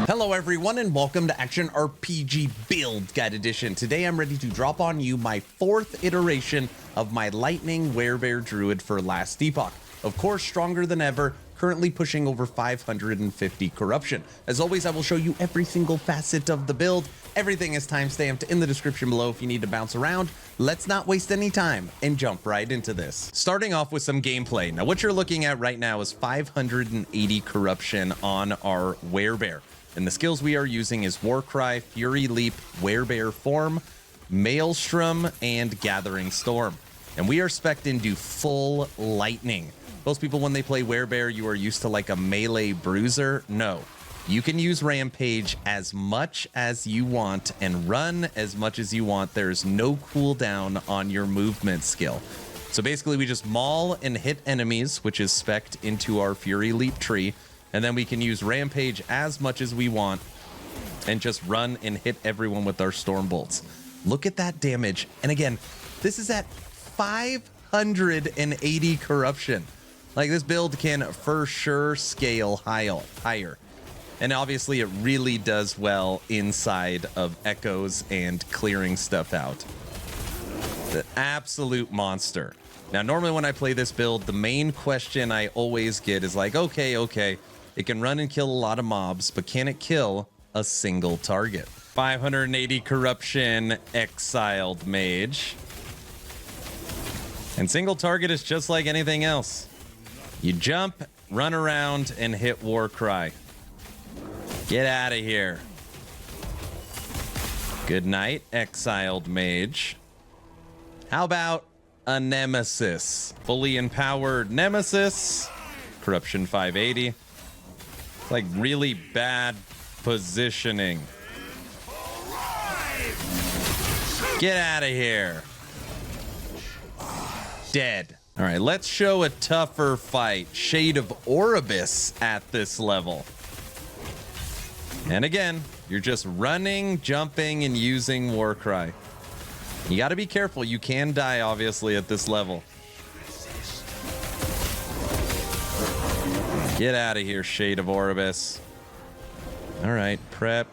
Hello everyone and welcome to Action RPG Build Guide Edition. Today I'm ready to drop on you my 4th iteration of my Lightning Werebear Druid for last Epoch. Of course, stronger than ever, currently pushing over 550 corruption. As always, I will show you every single facet of the build. Everything is timestamped in the description below if you need to bounce around. Let's not waste any time and jump right into this. Starting off with some gameplay. Now what you're looking at right now is 580 corruption on our Werebear. And the skills we are using is Warcry, Fury Leap, Werebear Form, Maelstrom, and Gathering Storm. And we are spec'd into full lightning. Most people, when they play Werebear, you are used to like a melee bruiser. No, you can use Rampage as much as you want and run as much as you want. There's no cooldown on your movement skill. So basically we just maul and hit enemies, which is spec'd into our Fury Leap tree. And then we can use Rampage as much as we want and just run and hit everyone with our Storm Bolts. Look at that damage. And again, this is at 580 corruption. Like, this build can for sure scale higher. And obviously it really does well inside of echoes and clearing stuff out. The absolute monster. Now, normally when I play this build, the main question I always get is like, okay, it can run and kill a lot of mobs, but can it kill a single target? 580 corruption, exiled mage. And single target is just like anything else. You jump, run around, and hit Warcry. Get out of here. Good night, exiled mage. How about a nemesis? Fully empowered nemesis. Corruption 580. It's like really bad positioning. Get out of here. Dead. All right, let's show a tougher fight. Shade of Erebus at this level. And again, you're just running, jumping, and using Warcry. You got to be careful. You can die, obviously, at this level. Get out of here, Shade of Erebus. All right, prep.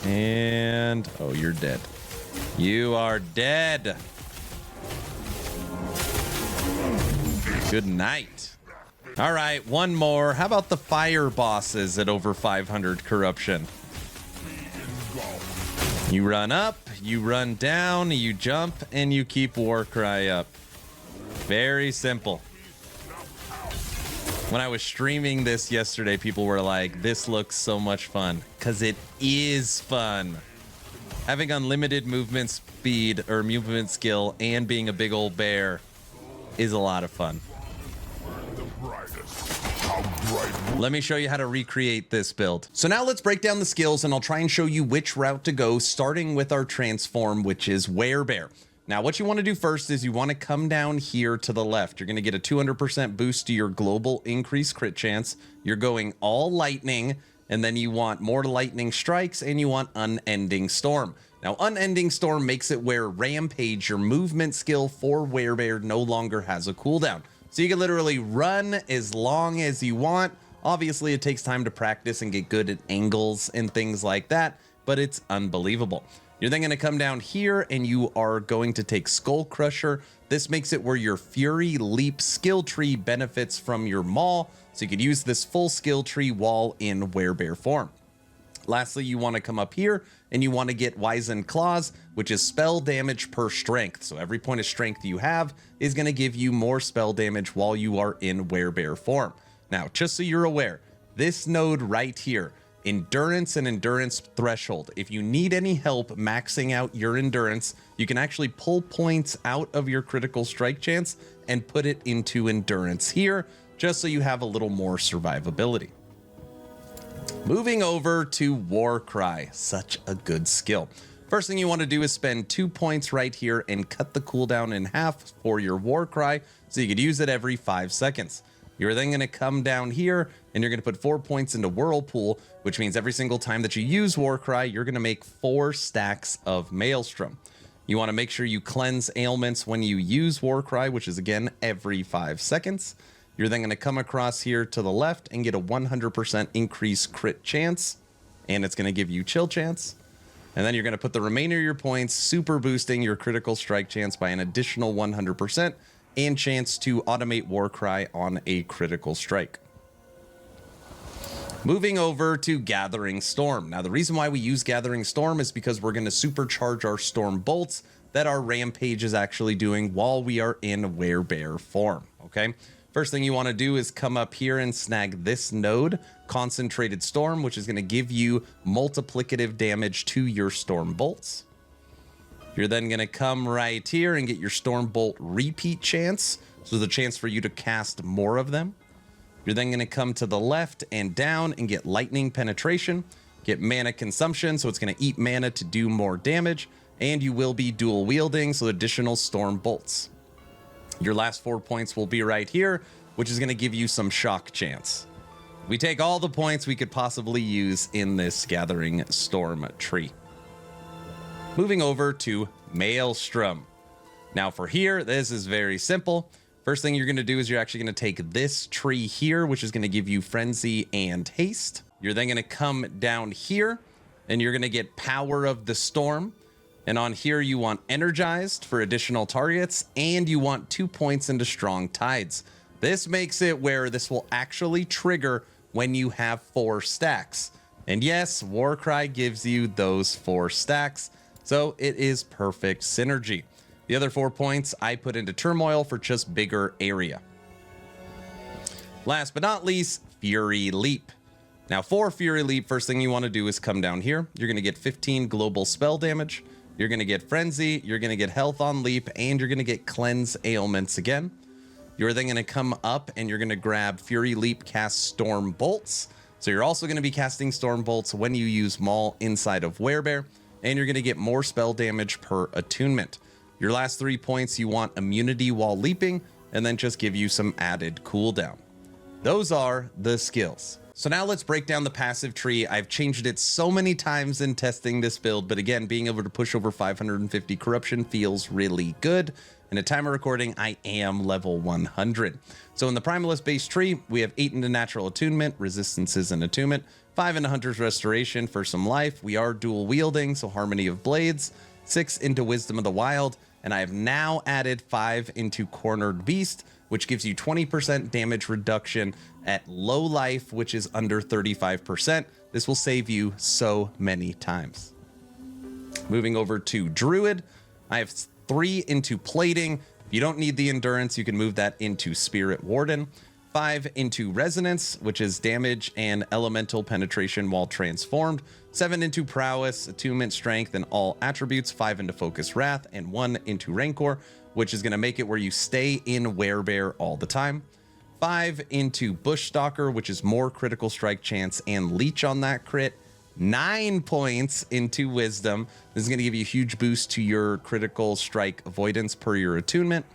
And... oh, you're dead. You are dead. Good night. All right, one more. How about the fire bosses at over 500 corruption? You run up, you run down, you jump, and you keep Warcry up. Very simple. When I was streaming this yesterday, people were like, this looks so much fun. Because it is fun. Having unlimited movement speed or movement skill and being a big old bear is a lot of fun. Let me show you how to recreate this build. So now let's break down the skills and I'll try and show you which route to go, starting with our transform, which is Werebear. Now, what you want to do first is you want to come down here to the left. You're going to get a 200% boost to your global increased crit chance. You're going all lightning, and then you want more lightning strikes, and you want unending storm. Now, unending storm makes it where Rampage, your movement skill for Werebear, no longer has a cooldown. So you can literally run as long as you want. Obviously, it takes time to practice and get good at angles and things like that, but it's unbelievable. You're then going to come down here and you are going to take Skull Crusher. This makes it where your Fury Leap skill tree benefits from your Maul. So you could use this full skill tree while in Werebear form. Lastly, you want to come up here and you want to get Wizened Claws, which is spell damage per strength. So every point of strength you have is going to give you more spell damage while you are in Werebear form. Now, just so you're aware, this node right here, endurance and endurance threshold. If you need any help maxing out your endurance, you can actually pull points out of your critical strike chance and put it into endurance here, just so you have a little more survivability. Moving over to Warcry, such a good skill. First thing you want to do is spend 2 points right here and cut the cooldown in half for your Warcry, so you could use it every 5 seconds. You're then going to come down here and you're going to put 4 points into Whirlpool, which means every single time that you use Warcry, you're going to make 4 stacks of Maelstrom. You want to make sure you cleanse ailments when you use Warcry, which is again every 5 seconds. You're then going to come across here to the left and get a 100% increased crit chance, and it's going to give you chill chance. And then you're going to put the remainder of your points, super boosting your critical strike chance by an additional 100% and chance to automate Warcry on a critical strike. Moving over to Gathering Storm. Now, the reason why we use Gathering Storm is because we're going to supercharge our Storm Bolts that our Rampage is actually doing while we are in Werebear form, okay? First thing you want to do is come up here and snag this node, Concentrated Storm, which is going to give you multiplicative damage to your Storm Bolts. You're then going to come right here and get your Storm Bolt repeat chance, so the chance for you to cast more of them. You're then going to come to the left and down and get Lightning Penetration, get Mana Consumption, so it's going to eat mana to do more damage, and you will be dual wielding, so additional Storm Bolts. Your last 4 points will be right here, which is going to give you some shock chance. We take all the points we could possibly use in this Gathering Storm tree. Moving over to Maelstrom. Now for here, this is very simple. First thing you're going to do is you're actually going to take this tree here, which is going to give you Frenzy and Haste. You're then going to come down here, and you're going to get Power of the Storm. And on here, you want Energized for additional targets, and you want 2 points into Strong Tides. This makes it where this will actually trigger when you have 4 stacks. And yes, Warcry gives you those 4 stacks, so it is perfect synergy. The other 4 points I put into Turmoil for just bigger area. Last but not least, Fury Leap. Now for Fury Leap, first thing you want to do is come down here. You're going to get 15 global spell damage. You're going to get Frenzy, you're going to get Health on Leap, and you're going to get Cleanse Ailments again. You're then going to come up and you're going to grab Fury Leap, cast Storm Bolts. So you're also going to be casting Storm Bolts when you use Maul inside of Werebear, and you're going to get more spell damage per attunement. Your last 3 points, you want Immunity while leaping, and then just give you some added cooldown. Those are the skills. So now let's break down the passive tree. I've changed it so many times in testing this build, but again, being able to push over 550 corruption feels really good. And at time of recording, I am level 100. So in the Primalist base tree, we have 8 into Natural Attunement, Resistances and Attunement, 5 into Hunter's Restoration for some life. We are dual wielding, so Harmony of Blades, 6 into Wisdom of the Wild, and I have now added 5 into Cornered Beast, which gives you 20% damage reduction at low life, which is under 35%. This will save you so many times. Moving over to Druid, I have 3 into Plating. If you don't need the Endurance, you can move that into Spirit Warden. 5 into Resonance, which is damage and elemental penetration while transformed. 7 into Prowess, Attunement, Strength, and all attributes. 5 into Focus Wrath, and 1 into Rancor, which is going to make it where you stay in Werebear all the time. 5 into Bushstalker, which is more critical strike chance and leech on that crit. 9 points into Wisdom. This is going to give you a huge boost to your critical strike avoidance per your attunement.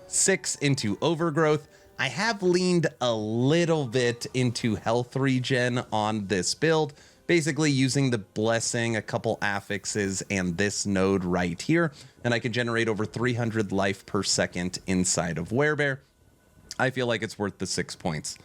6 into Overgrowth. I have leaned a little bit into health regen on this build, basically using the Blessing, a couple affixes, and this node right here, and I can generate over 300 life per second inside of Werebear. I feel like it's worth the 6 points.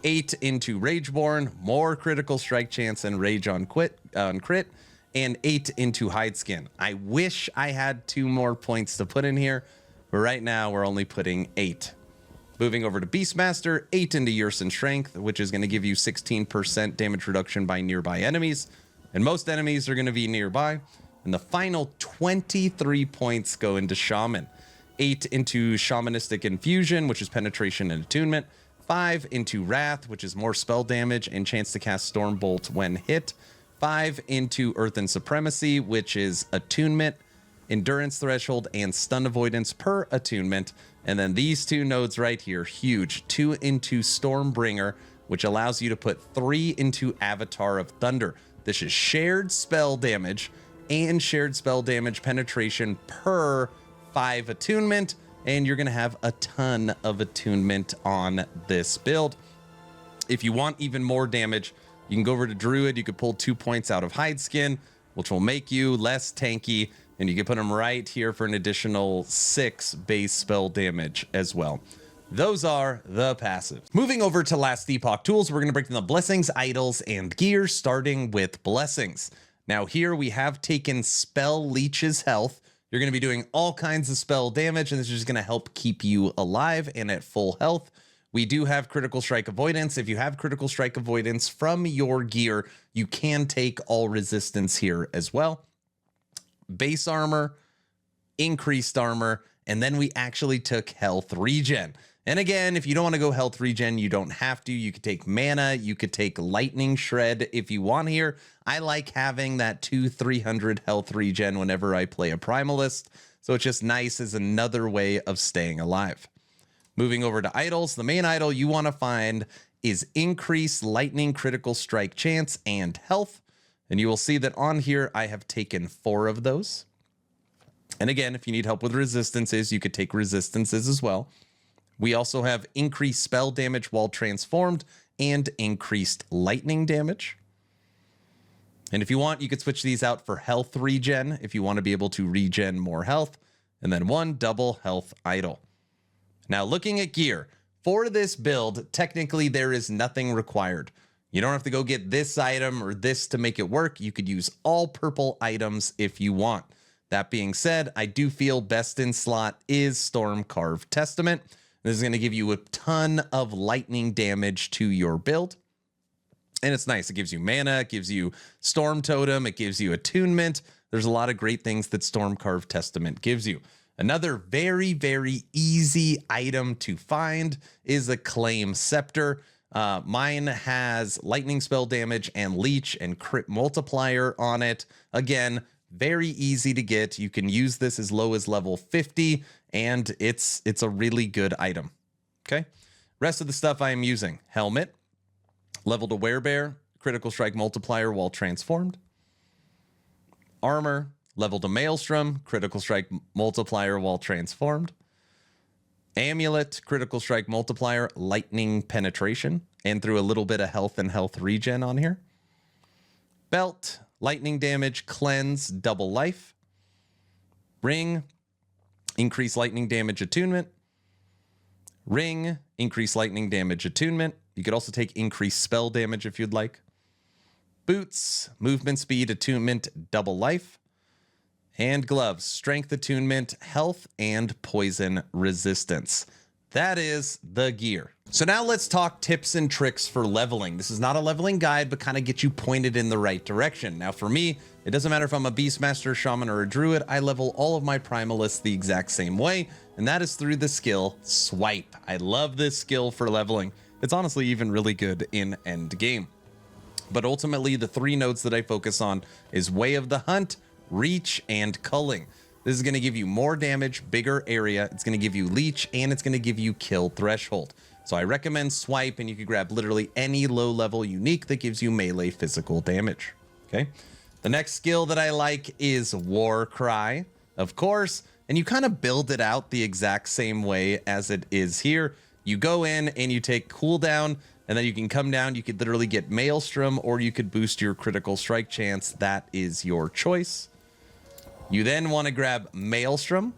8 into Rageborn, more critical strike chance and rage on crit, and 8 into Hideskin. I wish I had 2 more points to put in here, but right now we're only putting 8. Moving over to Beastmaster, 8 into Yersin Strength, which is going to give you 16% damage reduction by nearby enemies, and most enemies are going to be nearby. And the final 23 points go into Shaman. 8 into Shamanistic Infusion, which is penetration and attunement. 5 into Wrath, which is more spell damage and chance to cast Storm Bolt when hit. 5 into Earthen Supremacy, which is attunement, endurance threshold, and stun avoidance per attunement. And then these 2 nodes right here, huge. 2 into Stormbringer, which allows you to put 3 into Avatar of Thunder. This is shared spell damage and shared spell damage penetration per 5 attunement, and you're going to have a ton of attunement on this build. If you want even more damage, you can go over to Druid. You could pull 2 points out of Hideskin, which will make you less tanky, And you can put them right here for an additional 6 base spell damage as well. Those are the passives. Moving over to last Epoch tools, we're going to break down the blessings, idols, and gear, starting with blessings. Now here we have taken Spell Leech's health. You're going to be doing all kinds of spell damage, and this is just going to help keep you alive and at full health. We do have critical strike avoidance. If you have critical strike avoidance from your gear, you can take all resistance here as well. Base armor, increased armor, and then we actually took health regen. And again, if you don't want to go health regen, you don't have to. You could take mana, you could take lightning shred if you want here. I like having that 200-300 health regen whenever I play a Primalist, so it's just nice as another way of staying alive. Moving over to idols, the main idol you want to find is increase lightning critical strike chance and health. And you will see that on here, I have taken 4 of those. And again, if you need help with resistances, you could take resistances as well. We also have increased spell damage while transformed and increased lightning damage. And if you want, you could switch these out for health regen if you want to be able to regen more health. And then 1 double health idol. Now looking at gear, for this build, technically there is nothing required. You don't have to go get this item or this to make it work. You could use all purple items if you want. That being said, I do feel best in slot is Stormcarved Testament. This is going to give you a ton of lightning damage to your build. And it's nice. It gives you mana, it gives you Storm Totem, it gives you attunement. There's a lot of great things that Stormcarved Testament gives you. Another very, very easy item to find is a Claim Scepter. Mine has lightning spell damage and leech and crit multiplier on it. Again, very easy to get. You can use this as low as level 50, and it's a really good item. Okay. Rest of the stuff I am using: helmet, level to Werebear, critical strike multiplier while transformed. Armor, level to Maelstrom, critical strike multiplier while transformed. Amulet, critical strike multiplier, lightning penetration, and through a little bit of health and health regen on here. Belt, lightning damage, cleanse, double life. Ring, increase lightning damage attunement. Ring, increase lightning damage attunement. You could also take increased spell damage if you'd like. Boots, movement speed, attunement, double life. And gloves, strength attunement, health, and poison resistance. That is the gear. So now let's talk tips and tricks for leveling. This is not a leveling guide, but kind of get you pointed in the right direction. Now for me, it doesn't matter if I'm a Beastmaster, Shaman, or a Druid. I level all of my Primalists the exact same way, and that is through the skill Swipe. I love this skill for leveling. It's honestly even really good in endgame. But ultimately, the 3 nodes that I focus on is Way of the Hunt, Reach, and Culling. This is going to give you more damage, bigger area. It's going to give you Leech, and it's going to give you Kill Threshold. So I recommend Swipe, and you can grab literally any low-level unique that gives you melee physical damage. Okay. The next skill that I like is Warcry, of course, and you kind of build it out the exact same way as it is here. You go in and you take cooldown, and then you can come down. You could literally get Maelstrom, or you could boost your critical strike chance. That is your choice. You then want to grab Maelstrom,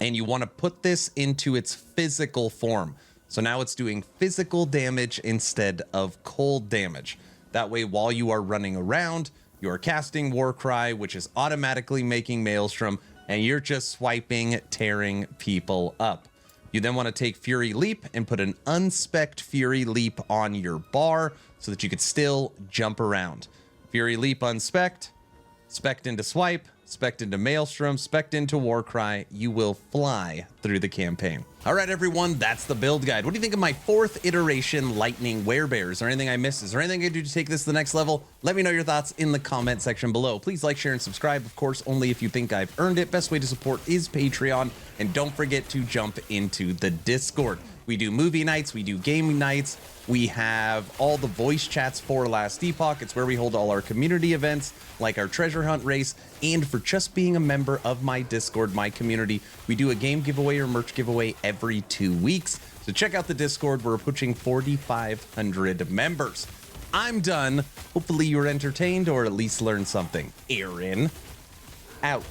and you want to put this into its physical form. So now it's doing physical damage instead of cold damage. That way, while you are running around, you are casting Warcry, which is automatically making Maelstrom, and you're just swiping, tearing people up. You then want to take Fury Leap and put an unspec'd Fury Leap on your bar so that you could still jump around. Fury Leap unspec'd, spec'd into Swipe, spec'd into Maelstrom, spec'd into Warcry. You will fly through the campaign. All right, everyone, that's the build guide. What do you think of my 4th iteration Lightning Werebear? Is there anything I missed? Is there anything I can do to take this to the next level? Let me know your thoughts in the comment section below. Please like, share, and subscribe. Of course, only if you think I've earned it. Best way to support is Patreon. And don't forget to jump into the Discord. We do movie nights, we do gaming nights, we have all the voice chats for Last Epoch. It's where we hold all our community events, like our treasure hunt race, and for just being a member of my Discord, my community, we do a game giveaway or merch giveaway every 2 weeks. So check out the Discord. We're approaching 4,500 members. I'm done. Hopefully you were entertained or at least learned something. Aaron, out.